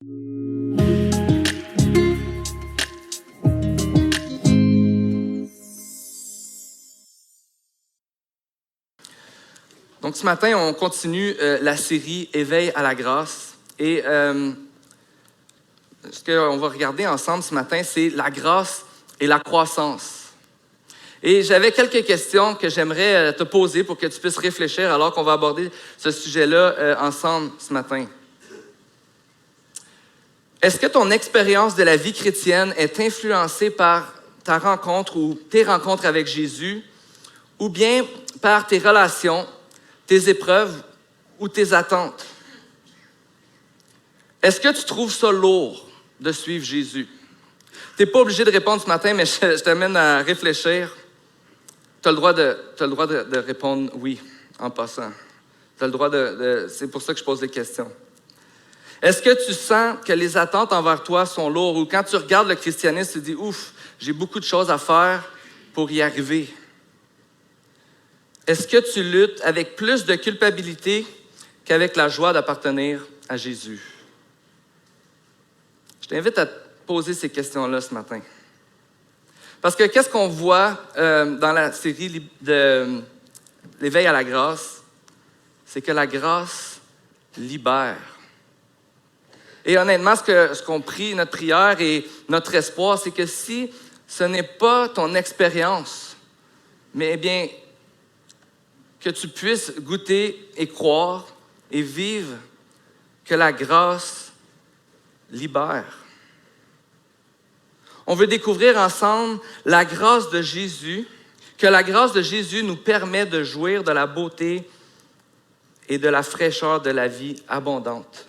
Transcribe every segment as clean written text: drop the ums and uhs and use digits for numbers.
Donc ce matin, on continue la série Éveil à la grâce. Et ce qu'on va regarder ensemble ce matin, c'est la grâce et la croissance. Et j'avais quelques questions que j'aimerais te poser pour que tu puisses réfléchir alors qu'on va aborder ce sujet-là ensemble ce matin. Est-ce que ton expérience de la vie chrétienne est influencée par ta rencontre ou tes rencontres avec Jésus, ou bien par tes relations, tes épreuves ou tes attentes? Est-ce que tu trouves ça lourd de suivre Jésus? Tu n'es pas obligé de répondre ce matin, mais je t'amène à réfléchir. Tu as le droit de répondre oui en passant. T'as le droit c'est pour ça que je pose des questions. Est-ce que tu sens que les attentes envers toi sont lourdes, ou quand tu regardes le christianisme, tu te dis « Ouf, j'ai beaucoup de choses à faire pour y arriver ». Est-ce que tu luttes avec plus de culpabilité qu'avec la joie d'appartenir à Jésus? Je t'invite à te poser ces questions-là ce matin. Parce que qu'est-ce qu'on voit dans la série de l'Éveil à la grâce? C'est que la grâce libère. Et honnêtement, ce qu'on prie, notre prière et notre espoir, c'est que si ce n'est pas ton expérience, mais bien que tu puisses goûter et croire et vivre que la grâce libère. On veut découvrir ensemble la grâce de Jésus, que la grâce de Jésus nous permet de jouir de la beauté et de la fraîcheur de la vie abondante.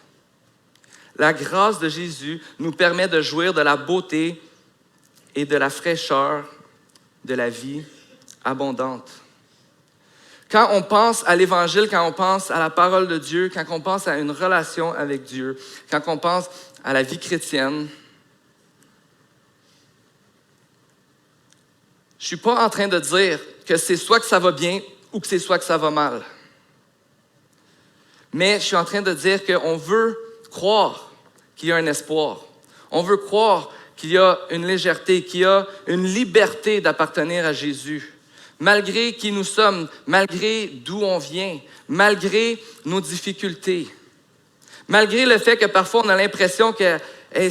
La grâce de Jésus nous permet de jouir de la beauté et de la fraîcheur de la vie abondante. Quand on pense à l'Évangile, quand on pense à la parole de Dieu, quand on pense à une relation avec Dieu, quand on pense à la vie chrétienne, je ne suis pas en train de dire que c'est soit que ça va bien ou que c'est soit que ça va mal. Mais je suis en train de dire qu'on veut croire qu'il y a un espoir. On veut croire qu'il y a une légèreté, qu'il y a une liberté d'appartenir à Jésus. Malgré qui nous sommes, malgré d'où on vient, malgré nos difficultés. Malgré le fait que parfois on a l'impression que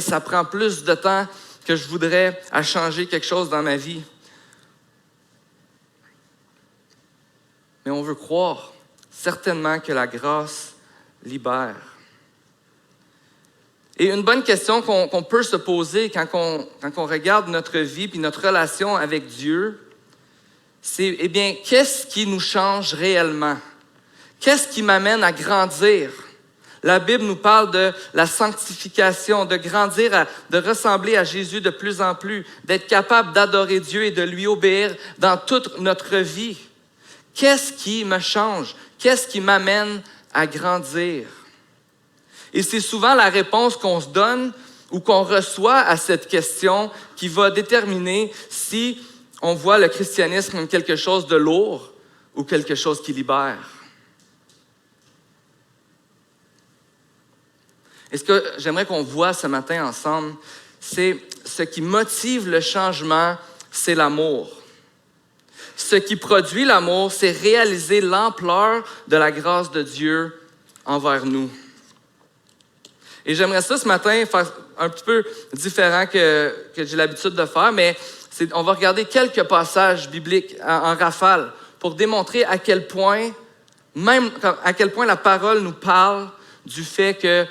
ça prend plus de temps que je voudrais à changer quelque chose dans ma vie. Mais on veut croire certainement que la grâce libère. Et une bonne question qu'on peut se poser quand on regarde notre vie et notre relation avec Dieu, c'est, qu'est-ce qui nous change réellement? Qu'est-ce qui m'amène à grandir? La Bible nous parle de la sanctification, de grandir, de ressembler à Jésus de plus en plus, d'être capable d'adorer Dieu et de lui obéir dans toute notre vie. Qu'est-ce qui me change? Qu'est-ce qui m'amène à grandir? Et c'est souvent la réponse qu'on se donne ou qu'on reçoit à cette question qui va déterminer si on voit le christianisme comme quelque chose de lourd ou quelque chose qui libère. Et ce que j'aimerais qu'on voit ce matin ensemble, c'est ce qui motive le changement, c'est l'amour. Ce qui produit l'amour, c'est réaliser l'ampleur de la grâce de Dieu envers nous. Et j'aimerais ça ce matin faire un petit peu différent que j'ai l'habitude de faire, mais on va regarder quelques passages bibliques en rafale pour démontrer à quel point la parole nous parle du fait que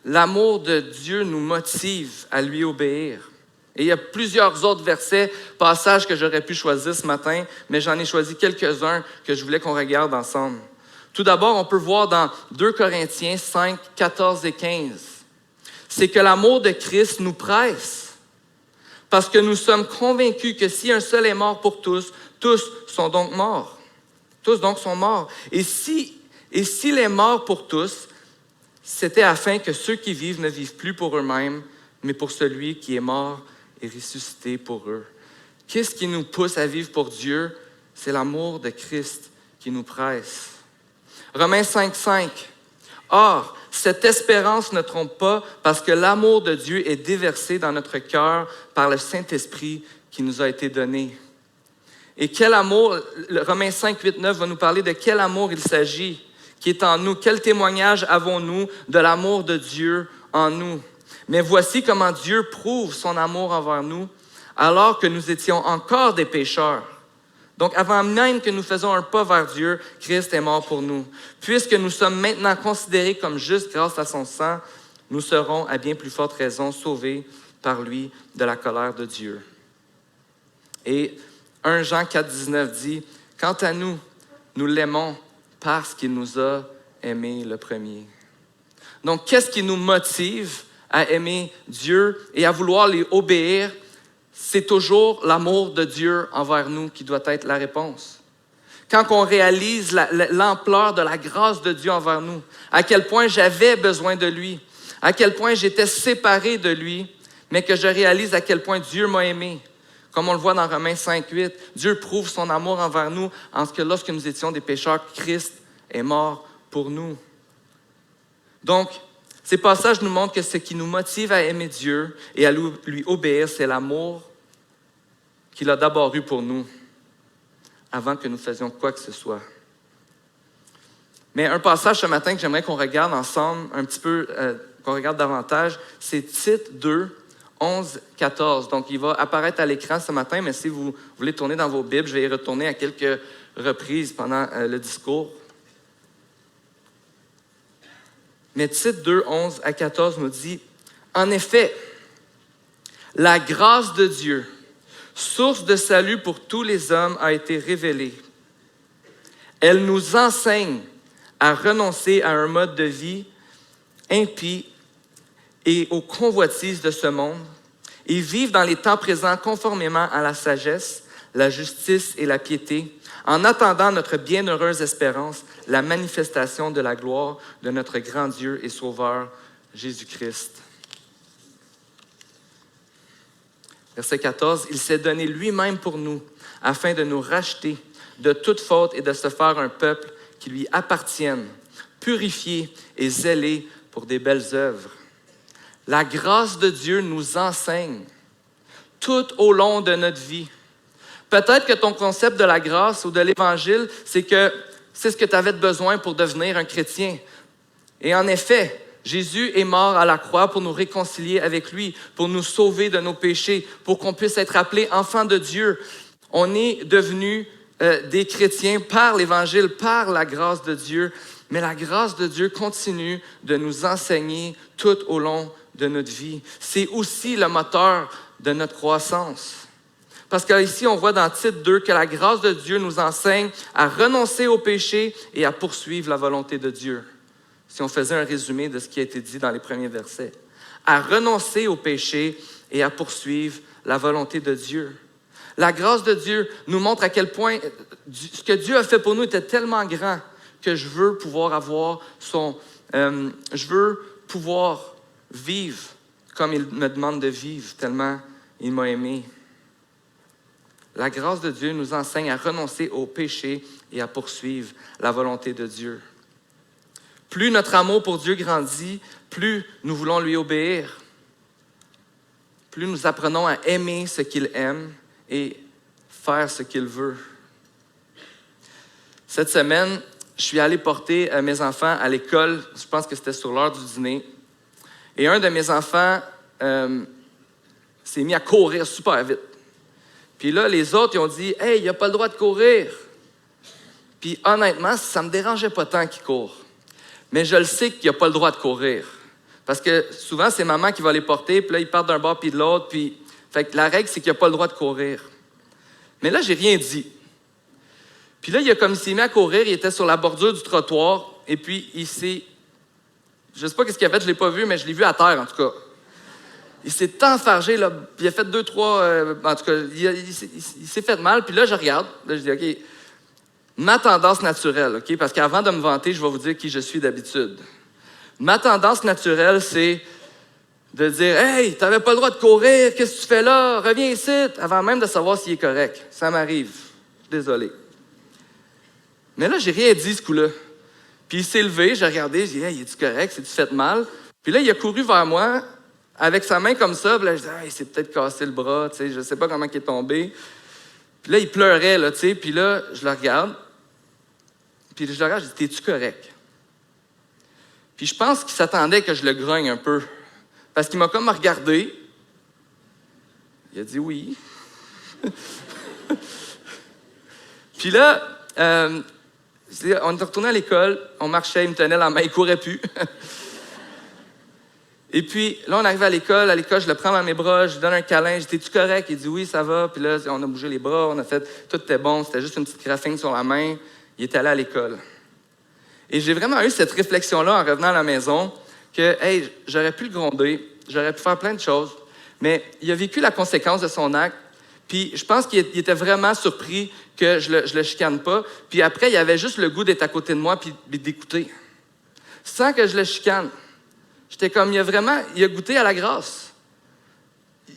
l'amour de Dieu nous motive à lui obéir. Et il y a plusieurs autres versets, passages que j'aurais pu choisir ce matin, mais j'en ai choisi quelques-uns que je voulais qu'on regarde ensemble. Tout d'abord, on peut voir dans 2 Corinthiens 5, 14 et 15. C'est que l'amour de Christ nous presse, parce que nous sommes convaincus que si un seul est mort pour tous, tous sont donc morts. Tous donc sont morts. Et s'il est mort pour tous, c'était afin que ceux qui vivent ne vivent plus pour eux-mêmes, mais pour celui qui est mort et ressuscité pour eux. Qu'est-ce qui nous pousse à vivre pour Dieu? C'est l'amour de Christ qui nous presse. Romains 5, 5. Or, cette espérance ne trompe pas parce que l'amour de Dieu est déversé dans notre cœur par le Saint-Esprit qui nous a été donné. Et quel amour, Romains 5, 8, 9 va nous parler de quel amour il s'agit qui est en nous. Quel témoignage avons-nous de l'amour de Dieu en nous? Mais voici comment Dieu prouve son amour envers nous alors que nous étions encore des pécheurs. Donc, avant même que nous faisions un pas vers Dieu, Christ est mort pour nous. Puisque nous sommes maintenant considérés comme justes grâce à son sang, nous serons à bien plus forte raison sauvés par lui de la colère de Dieu. Et 1 Jean 4, 19 dit, « Quant à nous, nous l'aimons parce qu'il nous a aimés le premier. » Donc, qu'est-ce qui nous motive à aimer Dieu et à vouloir lui obéir? C'est toujours l'amour de Dieu envers nous qui doit être la réponse. Quand on réalise l'ampleur de la grâce de Dieu envers nous, à quel point j'avais besoin de lui, à quel point j'étais séparé de lui, mais que je réalise à quel point Dieu m'a aimé. Comme on le voit dans Romains 5, 8, Dieu prouve son amour envers nous en ce que lorsque nous étions des pécheurs, Christ est mort pour nous. Donc, ces passages nous montrent que ce qui nous motive à aimer Dieu et à lui obéir, c'est l'amour qu'il a d'abord eu pour nous, avant que nous faisions quoi que ce soit. Mais un passage ce matin que j'aimerais qu'on regarde ensemble, un petit peu, qu'on regarde davantage, c'est Tite 2, 11, 14. Donc, il va apparaître à l'écran ce matin, mais si vous voulez tourner dans vos Bibles, je vais y retourner à quelques reprises pendant le discours. Mais Tite 2, 11 à 14 nous dit, « En effet, la grâce de Dieu, source de salut pour tous les hommes, a été révélée. Elle nous enseigne à renoncer à un mode de vie impie et aux convoitises de ce monde et vivre dans les temps présents conformément à la sagesse, la justice et la piété, en attendant notre bienheureuse espérance, la manifestation de la gloire de notre grand Dieu et Sauveur, Jésus-Christ. » Verset 14, « Il s'est donné lui-même pour nous, afin de nous racheter de toute faute et de se faire un peuple qui lui appartienne, purifié et zélé pour des belles œuvres. » La grâce de Dieu nous enseigne tout au long de notre vie. Peut-être que ton concept de la grâce ou de l'Évangile, c'est que c'est ce que tu avais besoin pour devenir un chrétien. Et en effet, Jésus est mort à la croix pour nous réconcilier avec lui, pour nous sauver de nos péchés, pour qu'on puisse être appelés enfants de Dieu. On est devenus des chrétiens par l'Évangile, par la grâce de Dieu. Mais la grâce de Dieu continue de nous enseigner tout au long de notre vie. C'est aussi le moteur de notre croissance. Parce qu'ici, on voit dans Tite 2 que la grâce de Dieu nous enseigne à renoncer au péché et à poursuivre la volonté de Dieu. Si on faisait un résumé de ce qui a été dit dans les premiers versets. À renoncer au péché et à poursuivre la volonté de Dieu. La grâce de Dieu nous montre à quel point ce que Dieu a fait pour nous était tellement grand que je veux pouvoir avoir je veux pouvoir vivre comme il me demande de vivre, tellement il m'a aimé. La grâce de Dieu nous enseigne à renoncer au péché et à poursuivre la volonté de Dieu. Plus notre amour pour Dieu grandit, plus nous voulons lui obéir. Plus nous apprenons à aimer ce qu'il aime et faire ce qu'il veut. Cette semaine, je suis allé porter mes enfants à l'école. Je pense que c'était sur l'heure du dîner. Et un de mes enfants s'est mis à courir super vite. Puis là, les autres, ils ont dit « Hey, il n'a pas le droit de courir. » Puis honnêtement, ça ne me dérangeait pas tant qu'il court. Mais je le sais qu'il n'a pas le droit de courir. Parce que souvent, c'est maman qui va les porter, puis là, ils partent d'un bord puis de l'autre. Puis... Fait que la règle, c'est qu'il n'a pas le droit de courir. Mais là, j'ai rien dit. Puis là, il s'est mis à courir, il était sur la bordure du trottoir, et puis il s'est... Je ne sais pas ce qu'il a fait, je ne l'ai pas vu, mais je l'ai vu à terre, en tout cas. Il s'est enfargé, là, il a fait 2-3... en tout cas, il s'est fait mal, puis là, je regarde, là, je dis, OK, ma tendance naturelle, OK, parce qu'avant de me vanter, je vais vous dire qui je suis d'habitude. Ma tendance naturelle, c'est de dire « Hey, tu n'avais pas le droit de courir, qu'est-ce que tu fais là? Reviens ici! » Avant même de savoir s'il est correct. Ça m'arrive. Désolé. Mais là, j'ai rien dit ce coup-là. Puis il s'est levé, j'ai regardé, j'ai dit « Hey, es-tu correct? C'est-tu fait mal? » Puis là, il a couru vers moi avec sa main comme ça. Puis là, je dis « Hey, il s'est peut-être cassé le bras, tu sais, je sais pas comment il est tombé. » Puis là, il pleurait, là, tu sais. Puis là, je le regarde. Puis je le regarde, je dis « T'es-tu correct? » Puis je pense qu'il s'attendait que je le grogne un peu. Parce qu'il m'a comme regardé. Il a dit « Oui. » Puis là, on est retourné à l'école, on marchait, il me tenait la main, il ne courait plus. Et puis là, on arrive à l'école, je le prends dans mes bras, je lui donne un câlin, je dis « T'es-tu correct? » Il dit « Oui, ça va. » Puis là, on a bougé les bras, on a fait, tout était bon, c'était juste une petite graphine sur la main. Il est allé à l'école. Et j'ai vraiment eu cette réflexion-là en revenant à la maison que, hey, j'aurais pu le gronder, j'aurais pu faire plein de choses, mais il a vécu la conséquence de son acte. Puis je pense qu'il était vraiment surpris que je le chicane pas. Puis après, il avait juste le goût d'être à côté de moi puis d'écouter. Sans que je le chicane. J'étais comme, il a goûté à la grâce.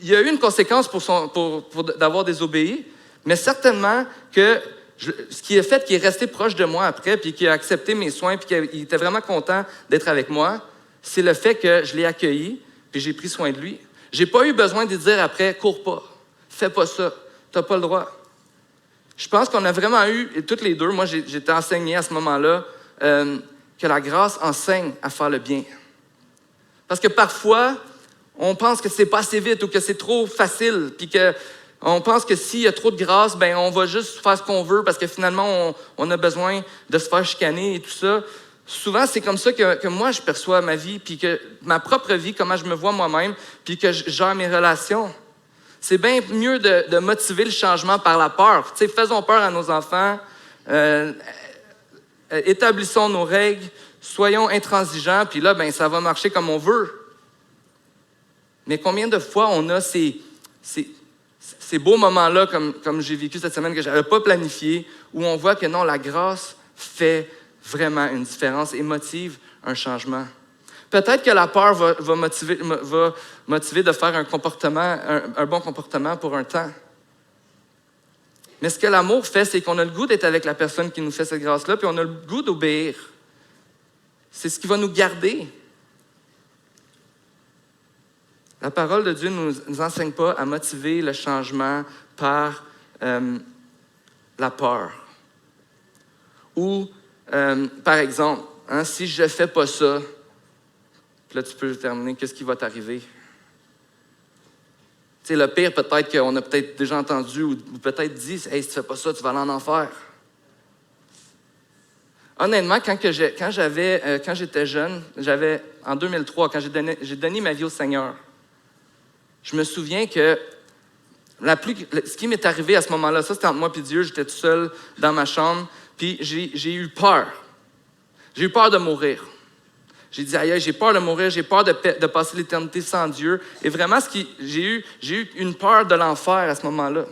Il y a eu une conséquence pour d'avoir désobéi, mais certainement que ce qui a fait qu'il est resté proche de moi après, puis qu'il a accepté mes soins, puis qu'il était vraiment content d'être avec moi, c'est le fait que je l'ai accueilli, puis j'ai pris soin de lui. J'ai pas eu besoin de lui dire après, cours pas, fais pas ça, t'as pas le droit. Je pense qu'on a vraiment eu, et toutes les deux, moi j'étais enseigné à ce moment-là, que la grâce enseigne à faire le bien. Parce que parfois, on pense que c'est pas assez vite ou que c'est trop facile, puis qu'on pense que s'il y a trop de grâce, ben on va juste faire ce qu'on veut parce que finalement, on a besoin de se faire chicaner et tout ça. Souvent, c'est comme ça que moi, je perçois ma vie, puis que ma propre vie, comment je me vois moi-même, puis que je gère mes relations. C'est bien mieux de motiver le changement par la peur. Tu sais, faisons peur à nos enfants, établissons nos règles, soyons intransigeants, puis là, ben, ça va marcher comme on veut. Mais combien de fois on a ces beaux moments-là, comme j'ai vécu cette semaine, que je n'avais pas planifié, où on voit que non, la grâce fait vraiment une différence et motive un changement. Peut-être que la peur va motiver de faire un bon comportement pour un temps. Mais ce que l'amour fait, c'est qu'on a le goût d'être avec la personne qui nous fait cette grâce-là, puis on a le goût d'obéir. C'est ce qui va nous garder. La parole de Dieu ne nous enseigne pas à motiver le changement par la peur. Ou, par exemple, si je ne fais pas ça, puis là tu peux terminer, qu'est-ce qui va t'arriver? Tu sais, le pire, peut-être qu'on a peut-être déjà entendu ou peut-être dit, « Hey, si tu ne fais pas ça, tu vas aller en enfer. » Honnêtement, quand j'étais jeune, en 2003, quand j'ai donné ma vie au Seigneur, je me souviens que ce qui m'est arrivé à ce moment-là, ça c'était entre moi et Dieu, j'étais tout seul dans ma chambre, puis j'ai eu peur. J'ai eu peur de mourir. J'ai dit, aïe, j'ai peur de mourir, j'ai peur de passer l'éternité sans Dieu. Et vraiment, j'ai eu une peur de l'enfer à ce moment-là.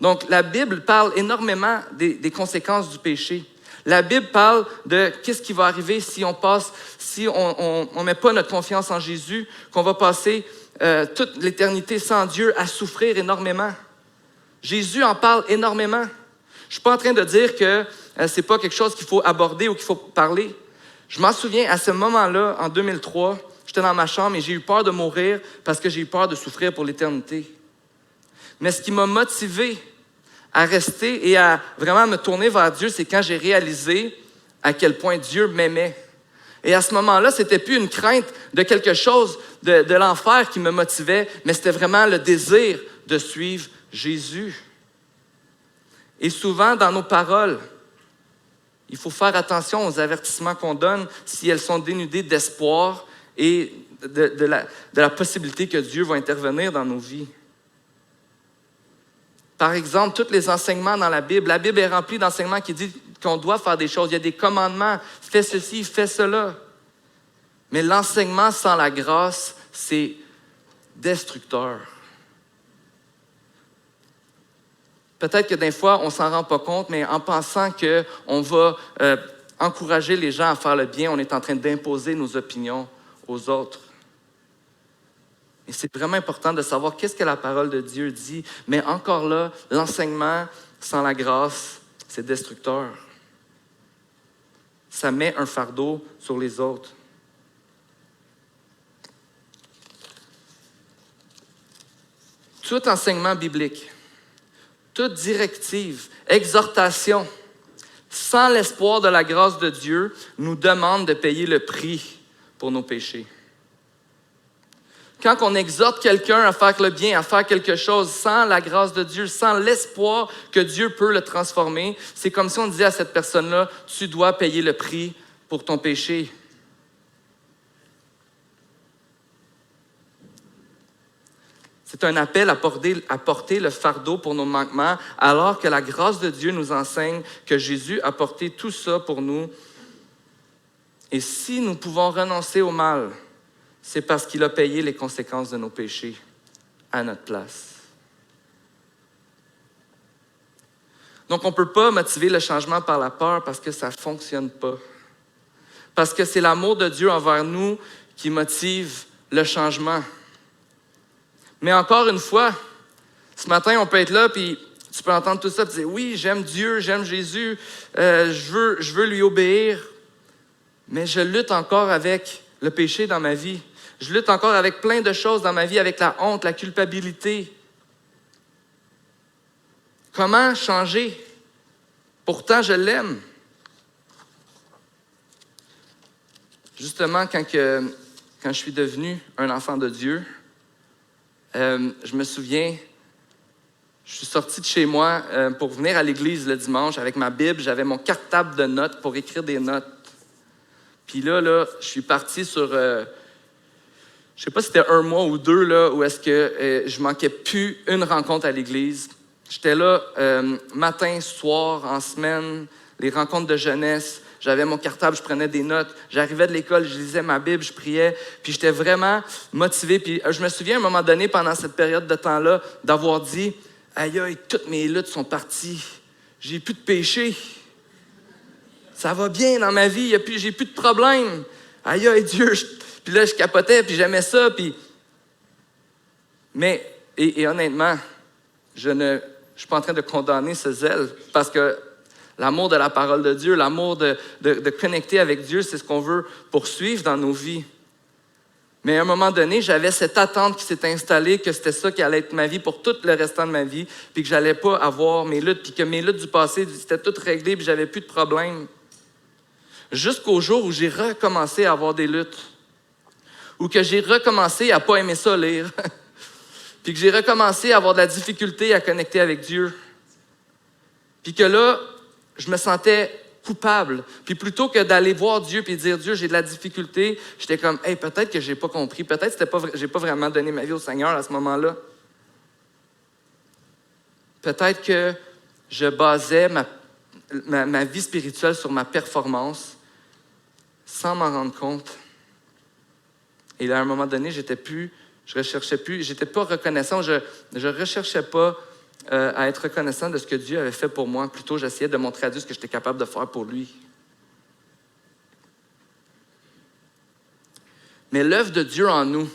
Donc, la Bible parle énormément des conséquences du péché. La Bible parle de qu'est-ce qui va arriver si on met pas notre confiance en Jésus, qu'on va passer toute l'éternité sans Dieu à souffrir énormément. Jésus en parle énormément. Je suis pas en train de dire que c'est pas quelque chose qu'il faut aborder ou qu'il faut parler. Je m'en souviens, à ce moment-là, en 2003, j'étais dans ma chambre et j'ai eu peur de mourir parce que j'ai eu peur de souffrir pour l'éternité. Mais ce qui m'a motivé à rester et à vraiment me tourner vers Dieu, c'est quand j'ai réalisé à quel point Dieu m'aimait. Et à ce moment-là, c'était plus une crainte de quelque chose de l'enfer qui me motivait, mais c'était vraiment le désir de suivre Jésus. Et souvent, dans nos paroles, il faut faire attention aux avertissements qu'on donne si elles sont dénudées d'espoir et de la possibilité que Dieu va intervenir dans nos vies. Par exemple, tous les enseignements dans la Bible est remplie d'enseignements qui disent qu'on doit faire des choses. Il y a des commandements, fais ceci, fais cela. Mais l'enseignement sans la grâce, c'est destructeur. Peut-être que des fois, on ne s'en rend pas compte, mais en pensant qu'on va encourager les gens à faire le bien, on est en train d'imposer nos opinions aux autres. Et c'est vraiment important de savoir qu'est-ce que la parole de Dieu dit. Mais encore là, l'enseignement sans la grâce, c'est destructeur. Ça met un fardeau sur les autres. Tout enseignement biblique, toute directive, exhortation, sans l'espoir de la grâce de Dieu, nous demande de payer le prix pour nos péchés. Quand on exhorte quelqu'un à faire le bien, à faire quelque chose sans la grâce de Dieu, sans l'espoir que Dieu peut le transformer, c'est comme si on disait à cette personne-là, tu dois payer le prix pour ton péché. C'est un appel à porter le fardeau pour nos manquements, alors que la grâce de Dieu nous enseigne que Jésus a porté tout ça pour nous. Et si nous pouvons renoncer au mal, c'est parce qu'il a payé les conséquences de nos péchés à notre place. Donc, on ne peut pas motiver le changement par la peur parce que ça ne fonctionne pas. Parce que c'est l'amour de Dieu envers nous qui motive le changement. Mais encore une fois, ce matin, on peut être là, puis tu peux entendre tout ça, et dire, oui, j'aime Dieu, j'aime Jésus, je veux lui obéir, mais je lutte encore avec le péché dans ma vie. Je lutte encore avec plein de choses dans ma vie, avec la honte, la culpabilité. Comment changer? Pourtant, je l'aime. Justement, quand je suis devenu un enfant de Dieu, je me souviens, je suis sorti de chez moi pour venir à l'église le dimanche avec ma Bible. J'avais mon cartable de notes pour écrire des notes. Puis là, je suis parti sur, je ne sais pas si c'était 1 mois ou 2, là, où est-ce que je manquais plus une rencontre à l'église. J'étais là matin, soir, en semaine, les rencontres de jeunesse. J'avais mon cartable, je prenais des notes. J'arrivais de l'école, je lisais ma Bible, je priais. Puis j'étais vraiment motivé. Puis je me souviens à un moment donné, pendant cette période de temps-là, d'avoir dit « Aïe, aïe, toutes mes luttes sont parties. J'ai plus de péché. Ça va bien dans ma vie, j'ai plus de problèmes. Aïe, aïe, Dieu. » Puis là, je capotais, puis j'aimais ça. Puis... Mais, et honnêtement, je ne suis pas en train de condamner ce zèle parce que l'amour de la parole de Dieu, l'amour de connecter avec Dieu, c'est ce qu'on veut poursuivre dans nos vies. Mais à un moment donné, j'avais cette attente qui s'est installée, que c'était ça qui allait être ma vie pour tout le restant de ma vie, puis que j'allais pas avoir mes luttes, puis que mes luttes du passé, c'était toutes réglées, puis j'avais plus de problèmes. Jusqu'au jour où j'ai recommencé à avoir des luttes, ou que j'ai recommencé à pas aimer ça lire, puis que j'ai recommencé à avoir de la difficulté à connecter avec Dieu. Puis que là, je me sentais coupable. Puis plutôt que d'aller voir Dieu et dire « Dieu, j'ai de la difficulté », j'étais comme « Hey, peut-être que j'ai pas compris, peut-être que j'ai pas vraiment donné ma vie au Seigneur à ce moment-là. Peut-être que je basais ma vie spirituelle sur ma performance sans m'en rendre compte. » Et là, à un moment donné, je recherchais plus, j'étais pas reconnaissant, je recherchais pas à être reconnaissant de ce que Dieu avait fait pour moi. Plutôt, j'essayais de montrer à Dieu ce que j'étais capable de faire pour lui. Mais l'œuvre de Dieu en nous,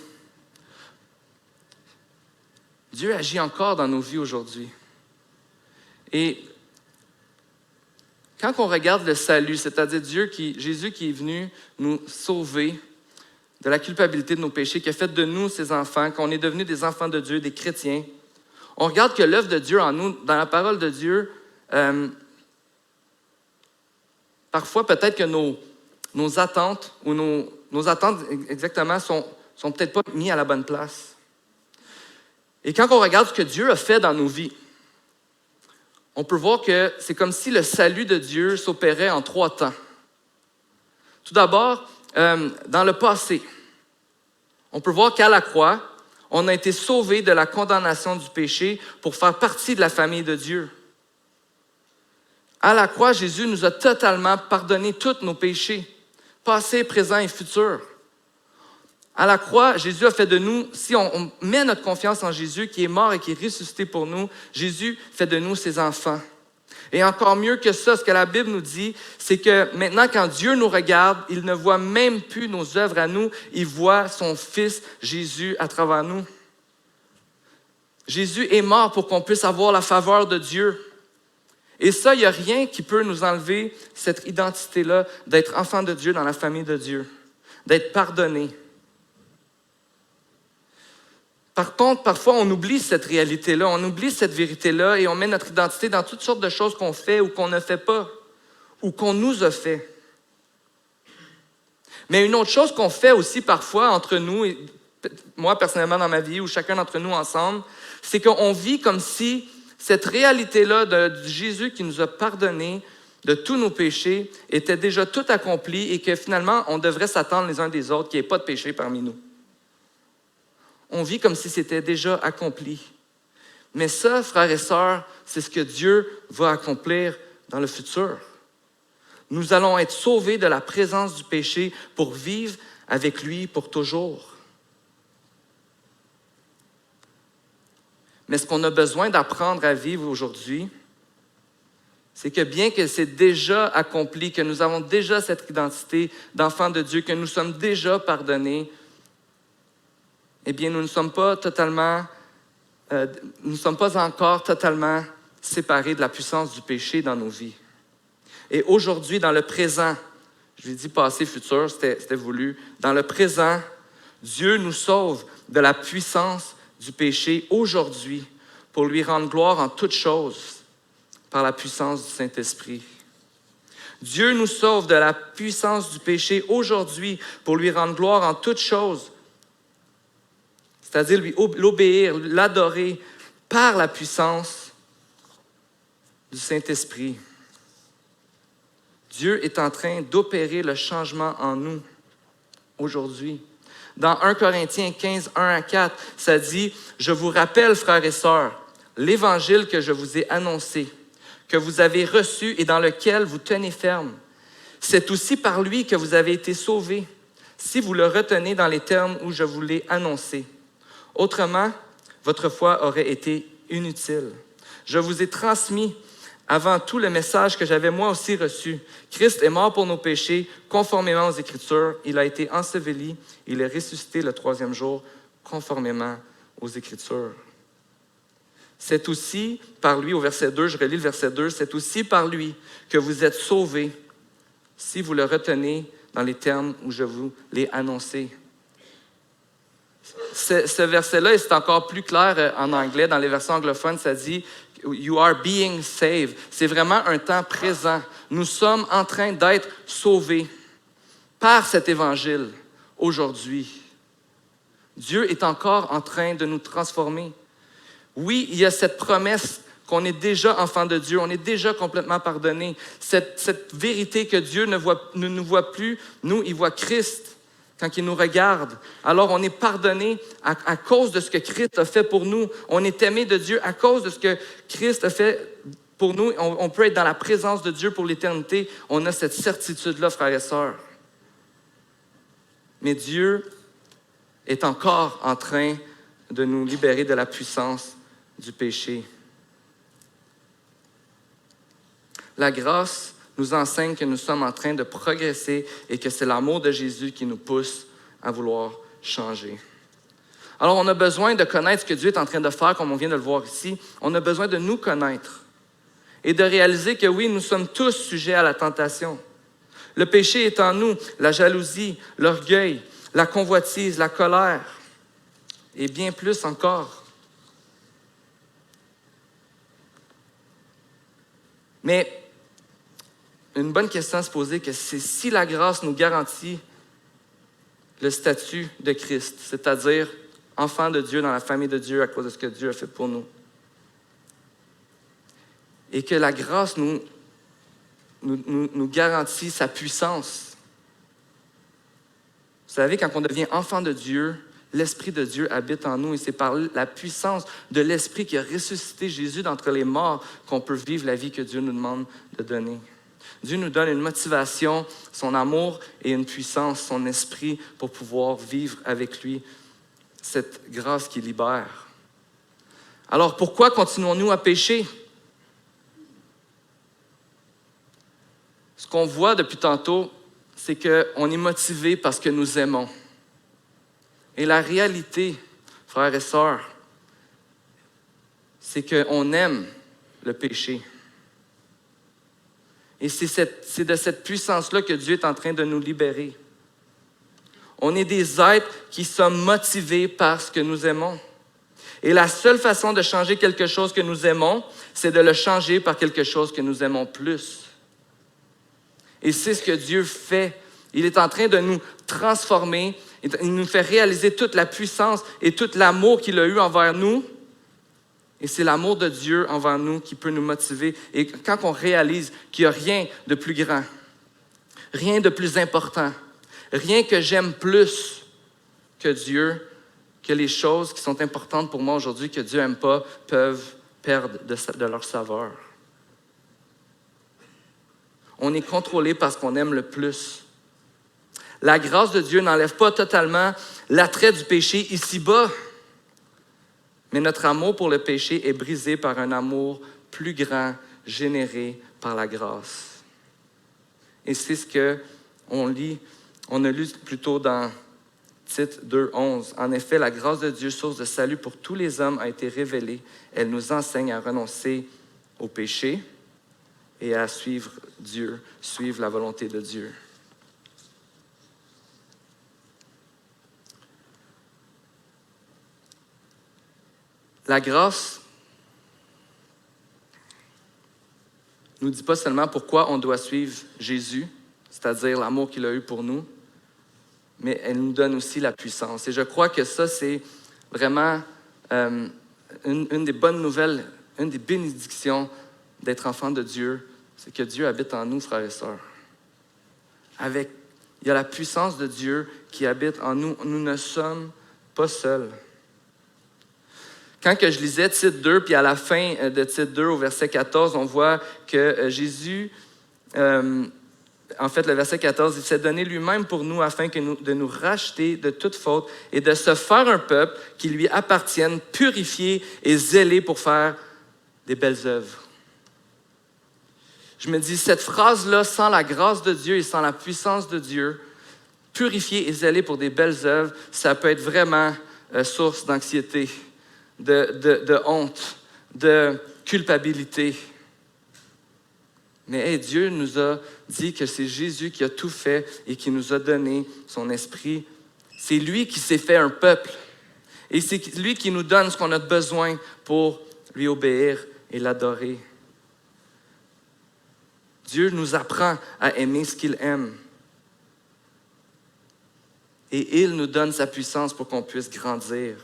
Dieu agit encore dans nos vies aujourd'hui. Et quand on regarde le salut, c'est-à-dire Jésus qui est venu nous sauver de la culpabilité de nos péchés, qui a fait de nous ses enfants, qu'on est devenus des enfants de Dieu, des chrétiens, on regarde que l'œuvre de Dieu en nous, dans la parole de Dieu, parfois peut-être que nos attentes, ou nos attentes exactement, sont peut-être pas mises à la bonne place. Et quand on regarde ce que Dieu a fait dans nos vies, on peut voir que c'est comme si le salut de Dieu s'opérait en 3 temps. Tout d'abord, dans le passé, on peut voir qu'à la croix, on a été sauvés de la condamnation du péché pour faire partie de la famille de Dieu. À la croix, Jésus nous a totalement pardonné tous nos péchés, passés, présents et futurs. À la croix, Jésus a fait de nous, si on met notre confiance en Jésus, qui est mort et qui est ressuscité pour nous, Jésus fait de nous ses enfants. Et encore mieux que ça, ce que la Bible nous dit, c'est que maintenant, quand Dieu nous regarde, il ne voit même plus nos œuvres à nous, il voit son Fils Jésus à travers nous. Jésus est mort pour qu'on puisse avoir la faveur de Dieu. Et ça, il n'y a rien qui peut nous enlever cette identité-là d'être enfant de Dieu dans la famille de Dieu, d'être pardonné. Par contre, parfois, on oublie cette réalité-là, on oublie cette vérité-là et on met notre identité dans toutes sortes de choses qu'on fait ou qu'on ne fait pas, ou qu'on nous a fait. Mais une autre chose qu'on fait aussi parfois entre nous, et moi personnellement dans ma vie, ou chacun d'entre nous ensemble, c'est qu'on vit comme si cette réalité-là de Jésus qui nous a pardonné de tous nos péchés était déjà tout accompli et que finalement, on devrait s'attendre les uns des autres qu'il n'y ait pas de péché parmi nous. On vit comme si c'était déjà accompli. Mais ça, frères et sœurs, c'est ce que Dieu va accomplir dans le futur. Nous allons être sauvés de la présence du péché pour vivre avec lui pour toujours. Mais ce qu'on a besoin d'apprendre à vivre aujourd'hui, c'est que bien que c'est déjà accompli, que nous avons déjà cette identité d'enfants de Dieu, que nous sommes déjà pardonnés, eh bien, nous ne sommes pas encore totalement séparés de la puissance du péché dans nos vies. Et aujourd'hui, dans le présent, je l'ai dit passé, futur, c'était voulu, dans le présent, Dieu nous sauve de la puissance du péché aujourd'hui pour lui rendre gloire en toutes choses par la puissance du Saint-Esprit. Dieu nous sauve de la puissance du péché aujourd'hui pour lui rendre gloire en toutes choses, c'est-à-dire l'obéir, l'adorer par la puissance du Saint-Esprit. Dieu est en train d'opérer le changement en nous aujourd'hui. Dans 1 Corinthiens 15, 1-4, ça dit « Je vous rappelle, frères et sœurs, l'évangile que je vous ai annoncé, que vous avez reçu et dans lequel vous tenez ferme. C'est aussi par lui que vous avez été sauvés, si vous le retenez dans les termes où je vous l'ai annoncé. Autrement, votre foi aurait été inutile. Je vous ai transmis avant tout le message que j'avais moi aussi reçu. Christ est mort pour nos péchés, conformément aux Écritures. Il a été enseveli. Il est ressuscité le 3e jour, conformément aux Écritures. C'est aussi par lui, au verset 2, je relis le verset 2, c'est aussi par lui que vous êtes sauvés, si vous le retenez dans les termes où je vous l'ai annoncé. Ce verset-là, et c'est encore plus clair en anglais, dans les versions anglophones, ça dit « You are being saved ». C'est vraiment un temps présent. Nous sommes en train d'être sauvés par cet évangile aujourd'hui. Dieu est encore en train de nous transformer. Oui, il y a cette promesse qu'on est déjà enfant de Dieu, on est déjà complètement pardonné. Cette vérité que Dieu ne nous voit plus, nous, il voit Christ. Quand il nous regarde, alors on est pardonné à cause de ce que Christ a fait pour nous. On est aimé de Dieu à cause de ce que Christ a fait pour nous. On peut être dans la présence de Dieu pour l'éternité. On a cette certitude-là, frères et sœurs. Mais Dieu est encore en train de nous libérer de la puissance du péché. La grâce nous enseigne que nous sommes en train de progresser et que c'est l'amour de Jésus qui nous pousse à vouloir changer. Alors, on a besoin de connaître ce que Dieu est en train de faire, comme on vient de le voir ici. On a besoin de nous connaître et de réaliser que oui, nous sommes tous sujets à la tentation. Le péché est en nous, la jalousie, l'orgueil, la convoitise, la colère et bien plus encore. Mais une bonne question à se poser, c'est si la grâce nous garantit le statut de Christ, c'est-à-dire enfant de Dieu dans la famille de Dieu à cause de ce que Dieu a fait pour nous. Et que la grâce nous garantit sa puissance. Vous savez, quand on devient enfant de Dieu, l'Esprit de Dieu habite en nous et c'est par la puissance de l'Esprit qui a ressuscité Jésus d'entre les morts qu'on peut vivre la vie que Dieu nous demande de donner. Dieu nous donne une motivation, son amour et une puissance, son esprit pour pouvoir vivre avec lui cette grâce qui libère. Alors pourquoi continuons-nous à pécher? Ce qu'on voit depuis tantôt, c'est qu'on est motivé parce que nous aimons. Et la réalité, frères et sœurs, c'est qu'on aime le péché. Et c'est de cette puissance-là que Dieu est en train de nous libérer. On est des êtres qui sommes motivés par ce que nous aimons. Et la seule façon de changer quelque chose que nous aimons, c'est de le changer par quelque chose que nous aimons plus. Et c'est ce que Dieu fait. Il est en train de nous transformer. Il nous fait réaliser toute la puissance et tout l'amour qu'il a eu envers nous. Et c'est l'amour de Dieu envers nous qui peut nous motiver. Et quand on réalise qu'il n'y a rien de plus grand, rien de plus important, rien que j'aime plus que Dieu, que les choses qui sont importantes pour moi aujourd'hui, que Dieu n'aime pas, peuvent perdre de leur saveur. On est contrôlé par ce qu'on aime le plus. La grâce de Dieu n'enlève pas totalement l'attrait du péché ici-bas, mais notre amour pour le péché est brisé par un amour plus grand, généré par la grâce. Et c'est ce qu'on lit, on a lu plutôt dans Tite 2:11. En effet, la grâce de Dieu, source de salut pour tous les hommes, a été révélée. Elle nous enseigne à renoncer au péché et à suivre Dieu, suivre la volonté de Dieu. La grâce ne nous dit pas seulement pourquoi on doit suivre Jésus, c'est-à-dire l'amour qu'il a eu pour nous, mais elle nous donne aussi la puissance. Et je crois que ça, c'est vraiment une des bonnes nouvelles, une des bénédictions d'être enfant de Dieu, c'est que Dieu habite en nous, frères et sœurs. Il y a la puissance de Dieu qui habite en nous. Nous ne sommes pas seuls. Quand que je lisais Tite 2, puis à la fin de Tite 2, au verset 14, on voit que Jésus, en fait, le verset 14, il s'est donné lui-même pour nous afin de nous racheter de toute faute et de se faire un peuple qui lui appartienne, purifié et zélé pour faire des belles œuvres. Je me dis, cette phrase-là, sans la grâce de Dieu et sans la puissance de Dieu, purifié et zélé pour des belles œuvres, ça peut être vraiment source d'anxiété, de honte, de culpabilité. Mais Dieu nous a dit que c'est Jésus qui a tout fait et qui nous a donné son esprit. C'est lui qui s'est fait un peuple. Et c'est lui qui nous donne ce qu'on a besoin pour lui obéir et l'adorer. Dieu nous apprend à aimer ce qu'il aime. Et il nous donne sa puissance pour qu'on puisse grandir.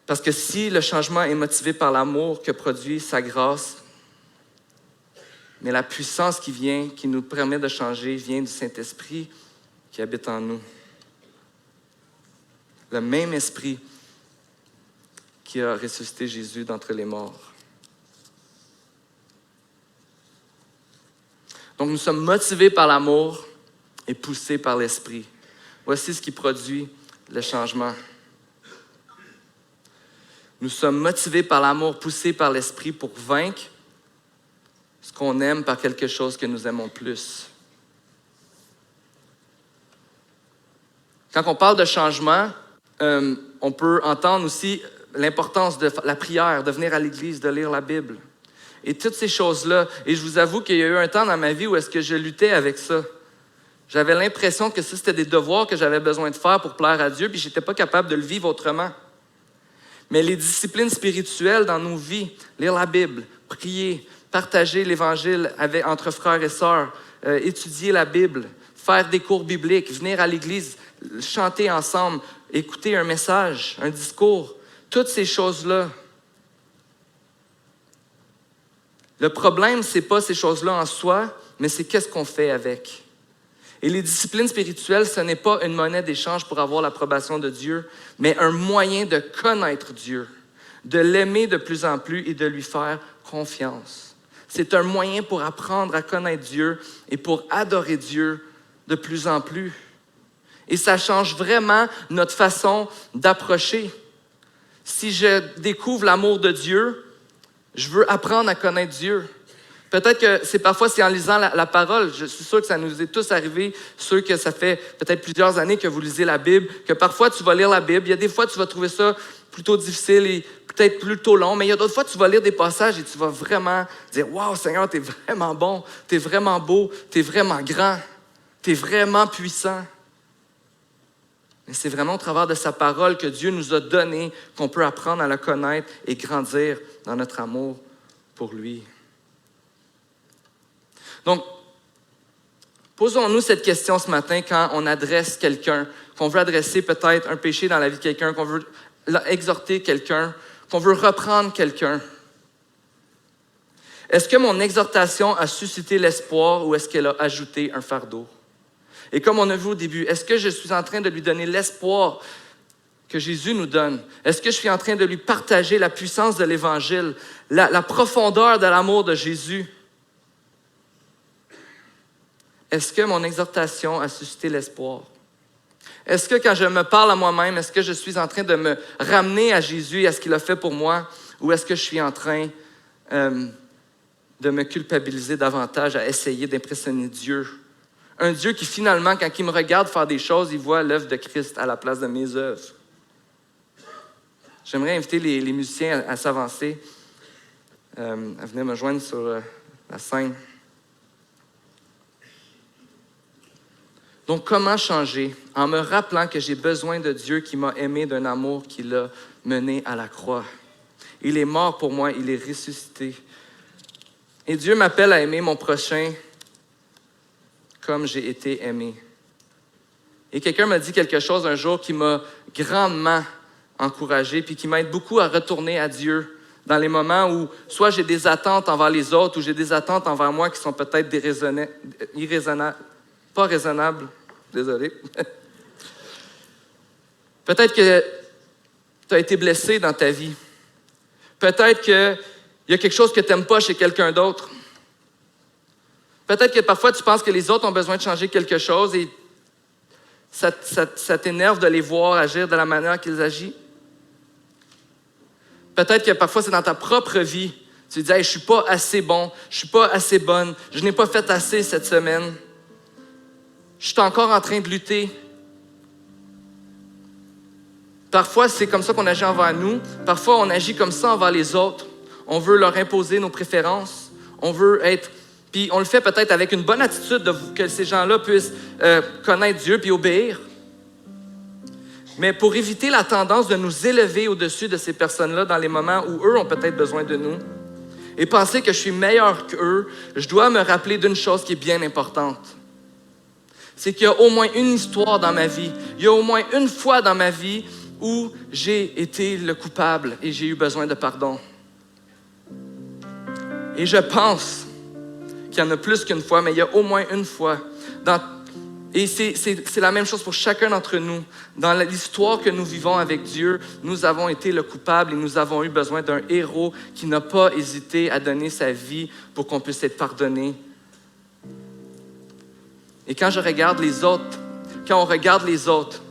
Parce que si le changement est motivé par l'amour que produit sa grâce, mais la puissance qui nous permet de changer, vient du Saint-Esprit qui habite en nous. Le même esprit qui a ressuscité Jésus d'entre les morts. Donc nous sommes motivés par l'amour et poussés par l'Esprit. Voici ce qui produit le changement. Nous sommes motivés par l'amour, poussés par l'Esprit pour vaincre ce qu'on aime par quelque chose que nous aimons plus. Quand on parle de changement, on peut entendre aussi l'importance de la prière, de venir à l'église, de lire la Bible. Et toutes ces choses-là. Et je vous avoue qu'il y a eu un temps dans ma vie où est-ce que je luttais avec ça. J'avais l'impression que ça, c'était des devoirs que j'avais besoin de faire pour plaire à Dieu, puis je n'étais pas capable de le vivre autrement. Mais les disciplines spirituelles dans nos vies, lire la Bible, prier, partager l'Évangile entre frères et sœurs, étudier la Bible, faire des cours bibliques, venir à l'église, chanter ensemble, écouter un message, un discours, toutes ces choses-là. Le problème, ce n'est pas ces choses-là en soi, mais c'est qu'est-ce qu'on fait avec. Et les disciplines spirituelles, ce n'est pas une monnaie d'échange pour avoir l'approbation de Dieu, mais un moyen de connaître Dieu, de l'aimer de plus en plus et de lui faire confiance. C'est un moyen pour apprendre à connaître Dieu et pour adorer Dieu de plus en plus. Et ça change vraiment notre façon d'approcher. Si je découvre l'amour de Dieu, je veux apprendre à connaître Dieu. Peut-être que parfois c'est en lisant la parole. Je suis sûr que ça nous est tous arrivé, ceux que ça fait peut-être plusieurs années que vous lisez la Bible, que parfois tu vas lire la Bible. Il y a des fois tu vas trouver ça plutôt difficile et peut-être plutôt long, mais il y a d'autres fois, tu vas lire des passages et tu vas vraiment dire « Wow, Seigneur, tu es vraiment bon, tu es vraiment beau, tu es vraiment grand, tu es vraiment puissant. » Mais c'est vraiment au travers de sa parole que Dieu nous a donné qu'on peut apprendre à le connaître et grandir dans notre amour pour lui. Donc, posons-nous cette question ce matin quand on adresse quelqu'un, qu'on veut adresser peut-être un péché dans la vie de quelqu'un, qu'on veut exhorter quelqu'un, qu'on veut reprendre quelqu'un. Est-ce que mon exhortation a suscité l'espoir ou est-ce qu'elle a ajouté un fardeau? Et comme on a vu au début, est-ce que je suis en train de lui donner l'espoir que Jésus nous donne? Est-ce que je suis en train de lui partager la puissance de l'Évangile, la profondeur de l'amour de Jésus? Est-ce que mon exhortation a suscité l'espoir? Est-ce que quand je me parle à moi-même, est-ce que je suis en train de me ramener à Jésus et à ce qu'il a fait pour moi? Ou est-ce que je suis en train de me culpabiliser davantage à essayer d'impressionner Dieu? Un Dieu qui finalement, quand il me regarde faire des choses, il voit l'œuvre de Christ à la place de mes œuvres. J'aimerais inviter les musiciens à s'avancer, à venir me joindre sur la scène. Donc, comment changer? En me rappelant que j'ai besoin de Dieu qui m'a aimé d'un amour qui l'a mené à la croix. Il est mort pour moi, il est ressuscité. Et Dieu m'appelle à aimer mon prochain comme j'ai été aimé. Et quelqu'un m'a dit quelque chose un jour qui m'a grandement encouragé, puis qui m'aide beaucoup à retourner à Dieu dans les moments où soit j'ai des attentes envers les autres, ou j'ai des attentes envers moi qui sont peut-être pas raisonnables. Désolé. Peut-être que tu as été blessé dans ta vie. Peut-être qu'il y a quelque chose que tu n'aimes pas chez quelqu'un d'autre. Peut-être que parfois tu penses que les autres ont besoin de changer quelque chose et ça t'énerve de les voir agir de la manière qu'ils agissent. Peut-être que parfois c'est dans ta propre vie. Tu te dis hey, « je ne suis pas assez bon, je ne suis pas assez bonne, je n'ai pas fait assez cette semaine. Je suis encore en train de lutter. » Parfois, c'est comme ça qu'on agit envers nous. Parfois, on agit comme ça envers les autres. On veut leur imposer nos préférences. On veut être... Puis on le fait peut-être avec une bonne attitude que ces gens-là puissent connaître Dieu puis obéir. Mais pour éviter la tendance de nous élever au-dessus de ces personnes-là dans les moments où eux ont peut-être besoin de nous et penser que je suis meilleur qu'eux, je dois me rappeler d'une chose qui est bien importante. C'est qu'il y a au moins une histoire dans ma vie, il y a au moins une fois dans ma vie où j'ai été le coupable et j'ai eu besoin de pardon. Et je pense qu'il y en a plus qu'une fois, mais il y a au moins une fois. Et c'est la même chose pour chacun d'entre nous. Dans l'histoire que nous vivons avec Dieu, nous avons été le coupable et nous avons eu besoin d'un héros qui n'a pas hésité à donner sa vie pour qu'on puisse être pardonné. Et quand on regarde les autres,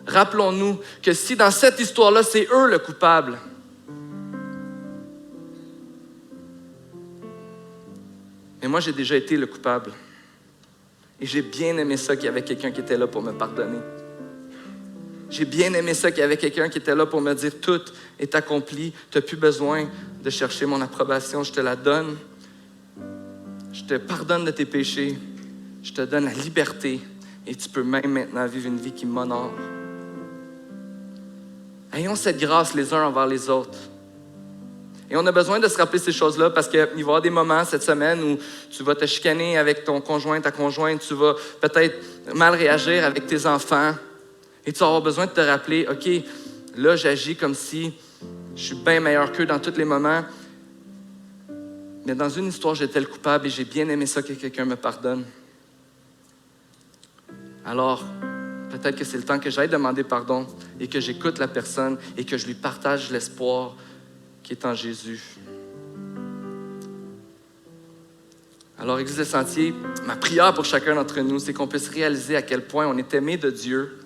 rappelons-nous que si dans cette histoire-là, c'est eux le coupable, mais moi, j'ai déjà été le coupable. Et j'ai bien aimé ça qu'il y avait quelqu'un qui était là pour me pardonner. J'ai bien aimé ça qu'il y avait quelqu'un qui était là pour me dire « Tout est accompli, tu n'as plus besoin de chercher mon approbation, je te la donne. Je te pardonne de tes péchés, je te donne la liberté et tu peux même maintenant vivre une vie qui m'honore. » Ayons cette grâce les uns envers les autres. Et on a besoin de se rappeler ces choses-là parce qu'il va y avoir des moments cette semaine où tu vas te chicaner avec ton conjoint, ta conjointe, tu vas peut-être mal réagir avec tes enfants et tu vas avoir besoin de te rappeler, OK, là j'agis comme si je suis bien meilleur qu'eux dans tous les moments, mais dans une histoire j'étais le coupable et j'ai bien aimé ça que quelqu'un me pardonne. Alors, peut-être que c'est le temps que j'aille demander pardon et que j'écoute la personne et que je lui partage l'espoir qui est en Jésus. Alors, Église des Sentiers, ma prière pour chacun d'entre nous, c'est qu'on puisse réaliser à quel point on est aimé de Dieu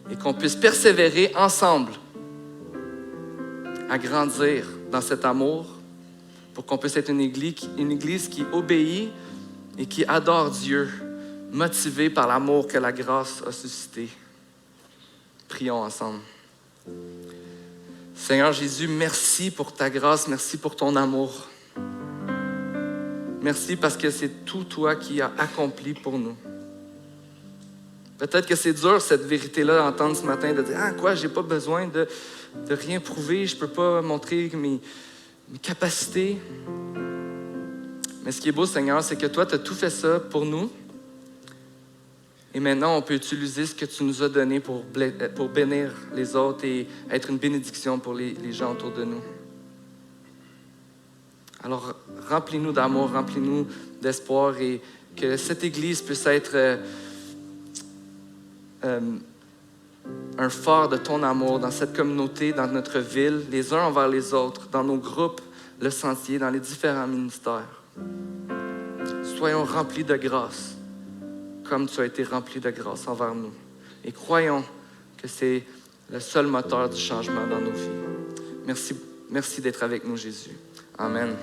et qu'on puisse persévérer ensemble à grandir dans cet amour pour qu'on puisse être une église qui obéit et qui adore Dieu, motivée par l'amour que la grâce a suscité. Prions ensemble. Seigneur Jésus, merci pour ta grâce, merci pour ton amour. Merci parce que c'est tout toi qui as accompli pour nous. Peut-être que c'est dur cette vérité-là d'entendre ce matin, de dire « Ah quoi, j'ai pas besoin de rien prouver, je peux pas montrer mes capacités. » Mais ce qui est beau, Seigneur, c'est que toi, tu as tout fait ça pour nous. Et maintenant, on peut utiliser ce que tu nous as donné pour bénir les autres et être une bénédiction pour les gens autour de nous. Alors, remplis-nous d'amour, remplis-nous d'espoir et que cette Église puisse être un phare de ton amour dans cette communauté, dans notre ville, les uns envers les autres, dans nos groupes, le sentier, dans les différents ministères. Soyons remplis de grâce, comme tu as été rempli de grâce envers nous. Et croyons que c'est le seul moteur du changement dans nos vies. Merci d'être avec nous, Jésus. Amen.